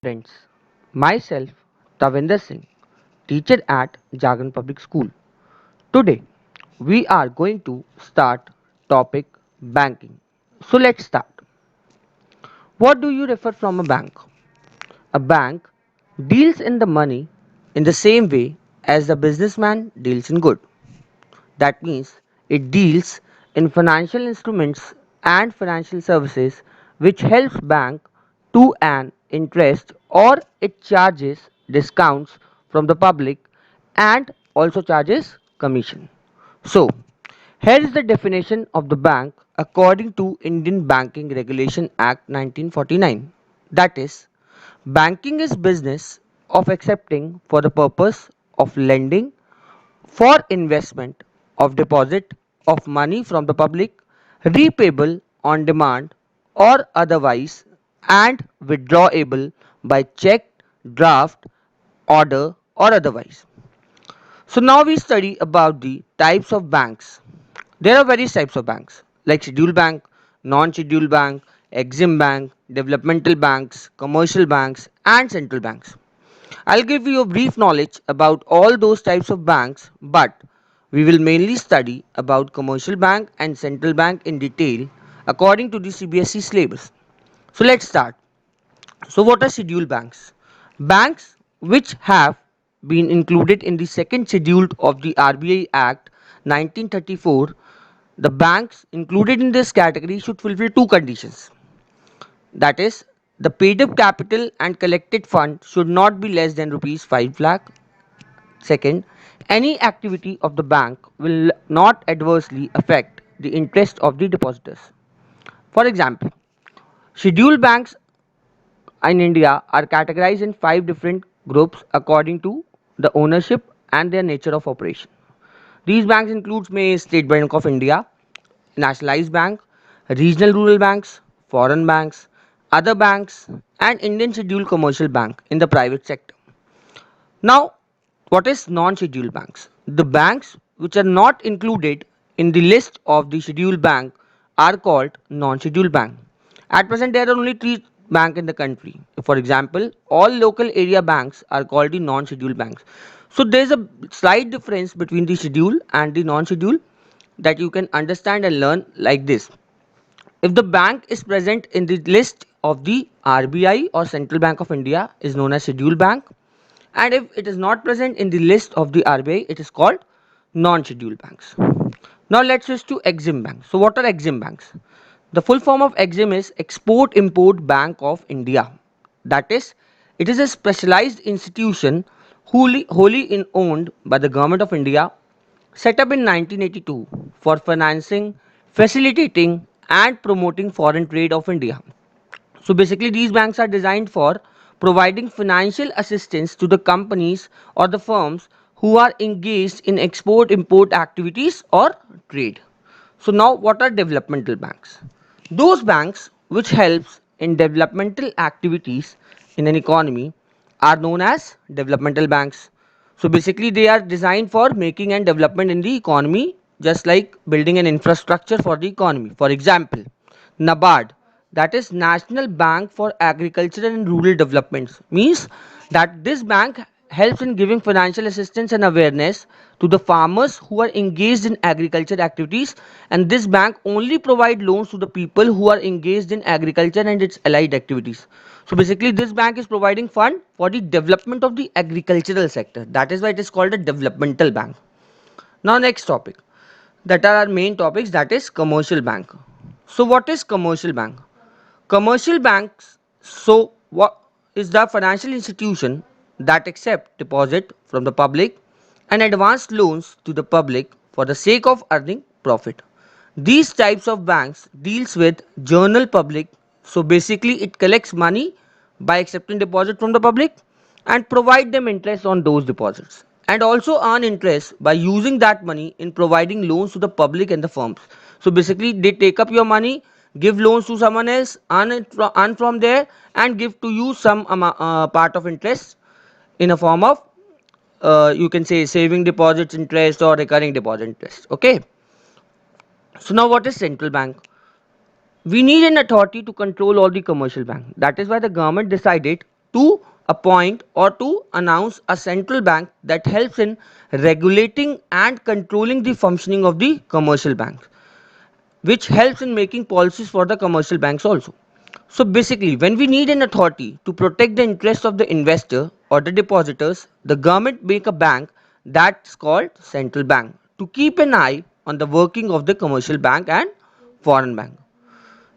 friends, myself Tavinder Singh, teacher at Jagan Public School. Today we are going to start topic banking. So let's start. What do you refer from a bank? A bank deals in the money in the same way as the businessman deals in good. That means it deals in financial instruments and financial services which helps bank to an interest or it charges discounts from the public and also charges commission. So, here is the definition of the bank according to Indian Banking Regulation Act 1949. That is, banking is business of accepting for the purpose of lending for investment of deposit of money from the public, repayable on demand or otherwise, and withdrawable by check, draft, order, or otherwise. So now we study about the types of banks. There are various types of banks like scheduled bank, non-scheduled bank, exim bank, developmental banks, commercial banks, and central banks. I'll give you a brief knowledge about all those types of banks, but we will mainly study about commercial bank and central bank in detail according to the CBSE syllabus. So let's start. So what are scheduled banks? Banks which have been included in the second schedule of the RBI Act 1934. The banks included in this category should fulfill two conditions. That is, the paid up capital and collected fund should not be less than rupees 5 lakh. Second, any activity of the bank will not adversely affect the interest of the depositors. For example, scheduled banks in India are categorized in five different groups according to the ownership and their nature of operation. These banks include State Bank of India, Nationalized Bank, regional rural banks, foreign banks, other banks, and Indian Scheduled Commercial Bank in the private sector. Now, what is non-scheduled banks? The banks which are not included in the list of the scheduled bank are called non-scheduled bank. At present, there are only three banks in the country. For example, all local area banks are called the non-scheduled banks. So there is a slight difference between the scheduled and the non-scheduled that you can understand and learn like this. If the bank is present in the list of the RBI or Central Bank of India is known as scheduled bank, and if it is not present in the list of the RBI, it is called non-scheduled banks. Now let's switch to Exim Bank. So what are Exim banks? The full form of Exim is Export Import Bank of India. That is, it is a specialized institution wholly owned by the Government of India, set up in 1982 for financing, facilitating and promoting foreign trade of India. So basically these banks are designed for providing financial assistance to the companies or the firms who are engaged in export import activities or trade. So now what are developmental banks? Those banks which helps in developmental activities in an economy are known as developmental banks. So basically they are designed for making and development in the economy, just like building an infrastructure for the economy. For example, NABARD, that is National Bank for Agriculture and Rural Development, means that this bank helps in giving financial assistance and awareness to the farmers who are engaged in agriculture activities, and this bank only provide loans to the people who are engaged in agriculture and its allied activities. So basically this bank is providing fund for the development of the agricultural sector. That is why it is called a developmental bank. Now next topic, that are our main topics, that is commercial bank. So what is commercial bank? Commercial banks, so what is the financial institution that accept deposit from the public and advance loans to the public for the sake of earning profit. These types of banks deals with general public, so basically it collects money by accepting deposit from the public and provide them interest on those deposits, and also earn interest by using that money in providing loans to the public and the firms. So basically they take up your money, give loans to someone else, earn from there and give to you some part of interest in a form of you can say saving deposits interest or recurring deposit interest. Okay, so now what is central bank? We need an authority to control all the commercial bank. That is why the government decided to appoint or to announce a central bank that helps in regulating and controlling the functioning of the commercial banks, which helps in making policies for the commercial banks also. So basically, when we need an authority to protect the interests of the investor or the depositors, the government make a bank that's called central bank to keep an eye on the working of the commercial bank and foreign bank.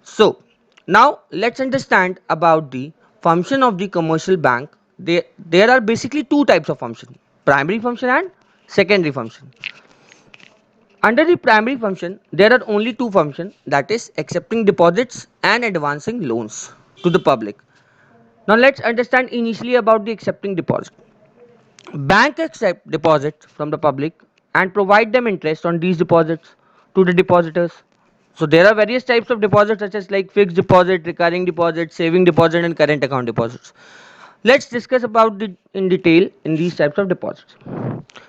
So now let's understand about the function of the commercial bank. There are basically two types of function: primary function and secondary function. Under the primary function, there are only two functions, that is accepting deposits and advancing loans to the public. Now let's understand initially about the accepting deposit. Bank accept deposits from the public and provide them interest on these deposits to the depositors. So there are various types of deposits such as like fixed deposit, recurring deposit, saving deposit and current account deposits. Let's discuss about in detail in these types of deposits.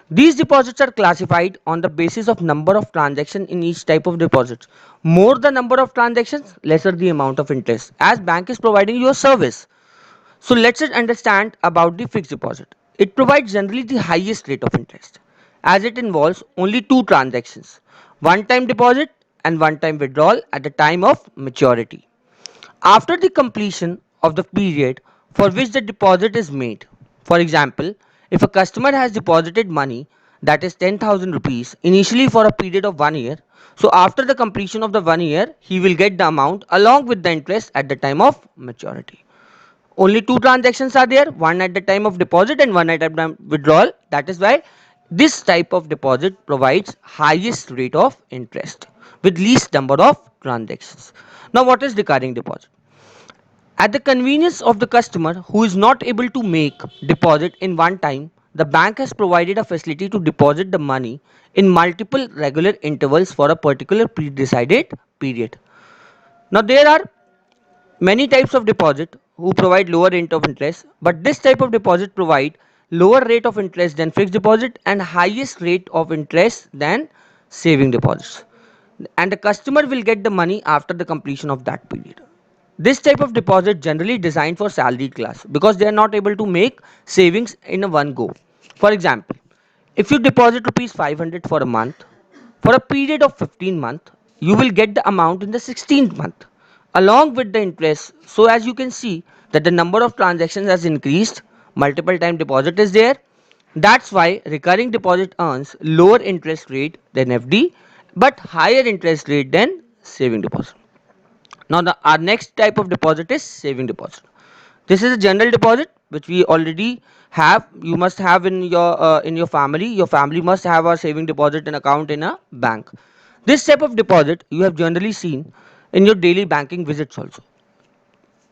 These deposits are classified on the basis of number of transactions in each type of deposits. More the number of transactions, lesser the amount of interest, as bank is providing you a service. So let's understand about the fixed deposit. It provides generally the highest rate of interest as it involves only two transactions, one time deposit and one time withdrawal at the time of maturity. After the completion of the period for which the deposit is made, for example, if a customer has deposited money, that is 10,000 rupees initially for a period of 1 year, so after the completion of the 1 year he will get the amount along with the interest at the time of maturity. Only two transactions are there, one at the time of deposit and one at the time withdrawal. That is why this type of deposit provides highest rate of interest with least number of transactions. Now what is recurring deposit? At the convenience of the customer who is not able to make deposit in one time, the bank has provided a facility to deposit the money in multiple regular intervals for a particular pre-decided period. Now there are many types of deposit who provide lower rate of interest, but this type of deposit provide lower rate of interest than fixed deposit and highest rate of interest than saving deposits. And the customer will get the money after the completion of that period. This type of deposit generally designed for salaried class because they are not able to make savings in a one go. For example, if you deposit rupees 500 for a month, for a period of 15 months, you will get the amount in the 16th month along with the interest. So as you can see that the number of transactions has increased, multiple time deposit is there. That's why recurring deposit earns lower interest rate than FD but higher interest rate than saving deposit. Now our next type of deposit is saving deposit. This is a general deposit which we already have. You must have in your family. Your family must have a saving deposit and account in a bank. This type of deposit you have generally seen in your daily banking visits also.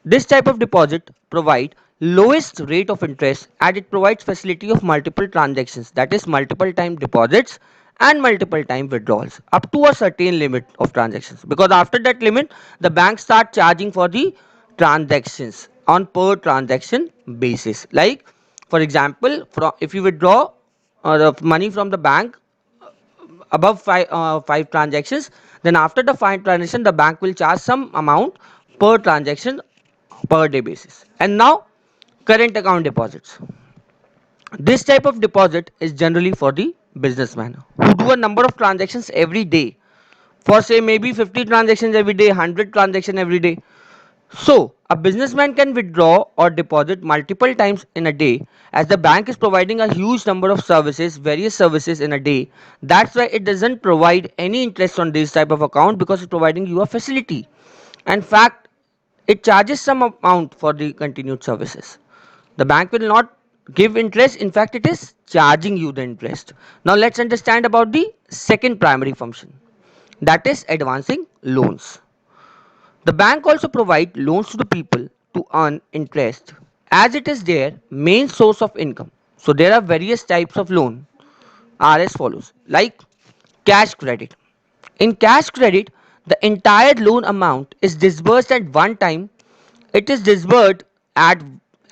This type of deposit provide lowest rate of interest and it provides facility of multiple transactions, that is multiple time deposits and multiple time withdrawals up to a certain limit of transactions, because after that limit the bank start charging for the transactions on per transaction basis. Like for example, if you withdraw the money from the bank above five transactions, then after the five transaction the bank will charge some amount per transaction per day basis. And now current account deposits. This type of deposit is generally for the businessman who do a number of transactions every day, for say maybe 50 transactions every day, 100 transactions every day. So a businessman can withdraw or deposit multiple times in a day, as the bank is providing a huge number of services, various services in a day. That's why it doesn't provide any interest on this type of account because it's providing you a facility. In fact, it charges some amount for the continued services. The bank will not give interest, in fact it is charging you the interest. Now let's understand about the second primary function, that is advancing loans. The bank also provide loans to the people to earn interest as it is their main source of income. So there are various types of loan are as follows, like cash credit. In cash credit, the entire loan amount is disbursed at one time. It is disbursed at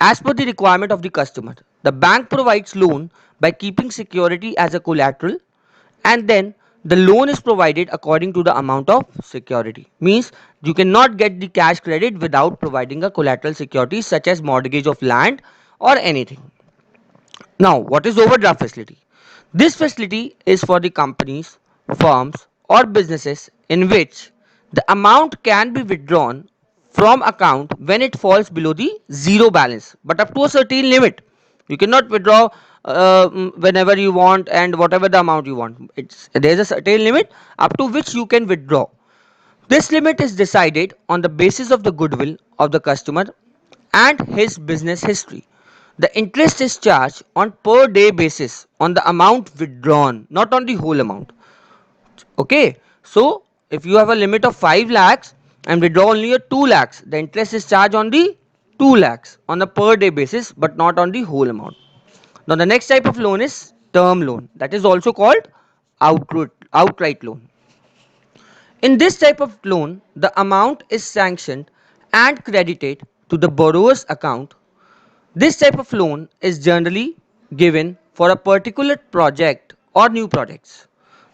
as per the requirement of the customer. The bank provides loan by keeping security as a collateral, and then the loan is provided according to the amount of security. Means you cannot get the cash credit without providing a collateral security such as mortgage of land or anything. Now, what is overdraft facility? This facility is for the companies, firms, or businesses in which the amount can be withdrawn from account when it falls below the zero balance, but up to a certain limit. You cannot withdraw whenever you want and whatever the amount you want. There is a certain limit up to which you can withdraw. This limit is decided on the basis of the goodwill of the customer and his business history. The interest is charged on per day basis on the amount withdrawn, not on the whole amount. Okay, so if you have a limit of 5 lakhs and withdraw only a 2 lakhs, the interest is charged on the 2 lakhs on a per day basis but not on the whole amount. Now, the next type of loan is term loan, that is also called outright loan. In this type of loan, the amount is sanctioned and credited to the borrower's account. This type of loan is generally given for a particular project or new projects.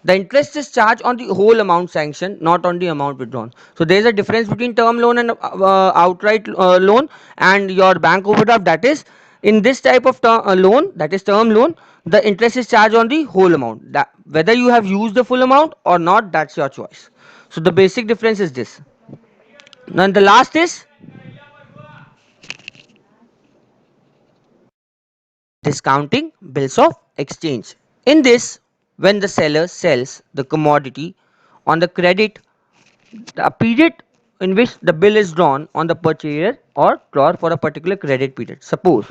The interest is charged on the whole amount sanctioned, not on the amount withdrawn. So there is a difference between term loan and outright loan and your bank overdraft. That is, in this type of loan, that is term loan, the interest is charged on the whole amount. That, whether you have used the full amount or not, that's your choice. So the basic difference is this. Now the last is discounting bills of exchange. In this, when the seller sells the commodity on the credit, the period in which the bill is drawn on the purchaser or drawer for a particular credit period. Suppose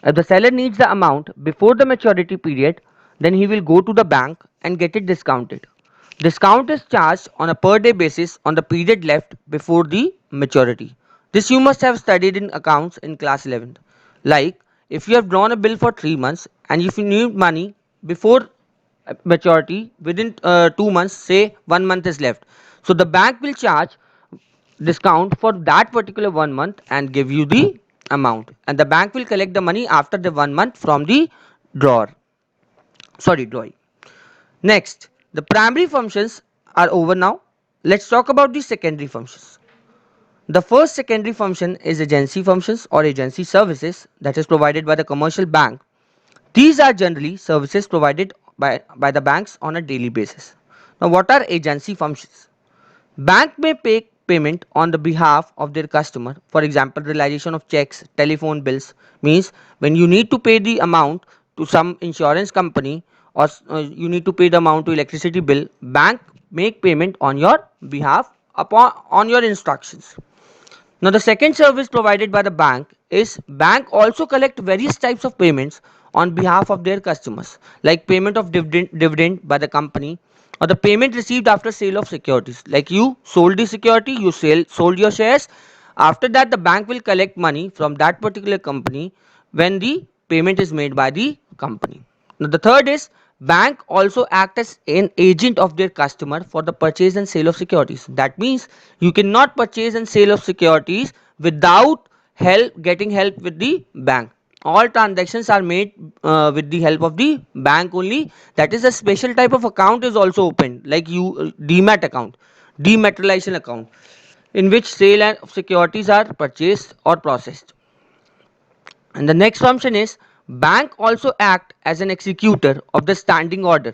if the seller needs the amount before the maturity period, then he will go to the bank and get it discounted. Discount is charged on a per day basis on the period left before the maturity. This you must have studied in accounts in class 11. Like if you have drawn a bill for 3 months and if you need money before maturity within 2 months, say 1 month is left, so the bank will charge discount for that particular 1 month and give you the amount, and the bank will collect the money after the 1 month from the drawer, drawing. Next, the primary functions are over. Now let's talk about the secondary functions. The first secondary function is agency functions or agency services that is provided by the commercial bank. These are generally services provided by the banks on a daily basis. Now, what are agency functions? Bank may pay payment on the behalf of their customer. For example, realization of checks, telephone bills. Means when you need to pay the amount to some insurance company or you need to pay the amount to electricity bill, bank make payment on your behalf upon on your instructions. Now the second service provided by the bank is bank also collect various types of payments on behalf of their customers, like payment of dividend by the company or the payment received after sale of securities. Like you sold the security, you sold your shares. After that, the bank will collect money from that particular company when the payment is made by the company. Now the third is bank also act as an agent of their customer for the purchase and sale of securities. That means you cannot purchase and sale of securities without getting help with the bank. All transactions are made with the help of the bank only. That is, a special type of account is also opened, like you demat account, dematerialization account, in which sale of securities are purchased or processed. And the next function is bank also act as an executor of the standing order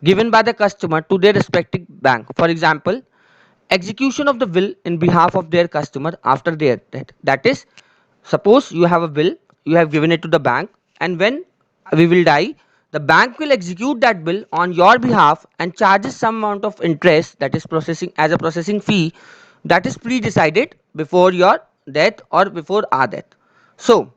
given by the customer to their respective bank. For example, execution of the will in behalf of their customer after their death. That is, suppose you have a will, you have given it to the bank, and when we will die, the bank will execute that bill on your behalf and charges some amount of interest, that is processing as a processing fee, that is pre-decided before your death or before our death. So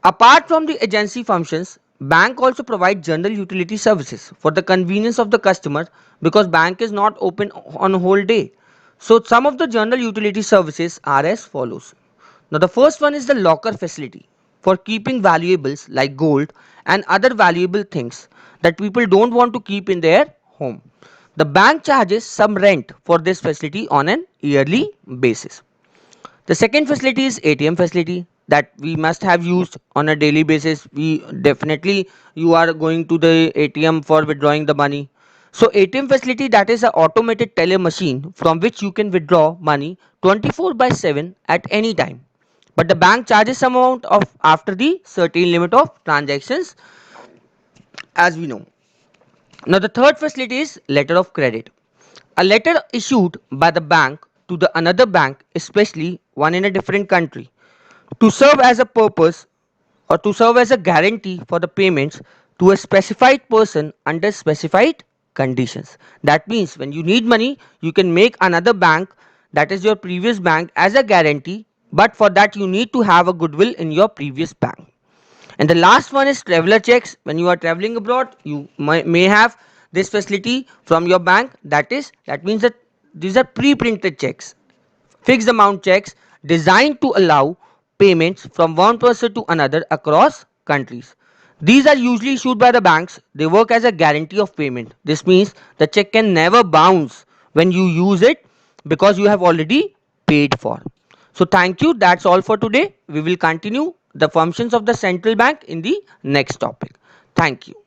apart from the agency functions, bank also provide general utility services for the convenience of the customer, because bank is not open on a whole day. So some of the general utility services are as follows. Now the first one is the locker facility for keeping valuables like gold and other valuable things that people don't want to keep in their home. The bank charges some rent for this facility on an yearly basis. The second facility is ATM facility that we must have used on a daily basis. We definitely, you are going to the ATM for withdrawing the money. So ATM facility, that is an automated teller machine from which you can withdraw money 24 by 7 at any time. But the bank charges some amount of after the certain limit of transactions, as we know. Now the third facility is letter of credit. A letter issued by the bank to the another bank, especially one in a different country, to serve as a purpose or to serve as a guarantee for the payments to a specified person under specified conditions. That means when you need money, you can make another bank, that is your previous bank, as a guarantee, but for that you need to have a goodwill in your previous bank. And the last one is traveler checks. When you are traveling abroad, you may have this facility from your bank. That means that these are pre-printed checks, fixed amount checks designed to allow payments from one person to another across countries. These are usually issued by the banks. They work as a guarantee of payment. This means the check can never bounce when you use it because you have already paid for. So thank you. That's all for today. We will continue the functions of the central bank in the next topic. Thank you.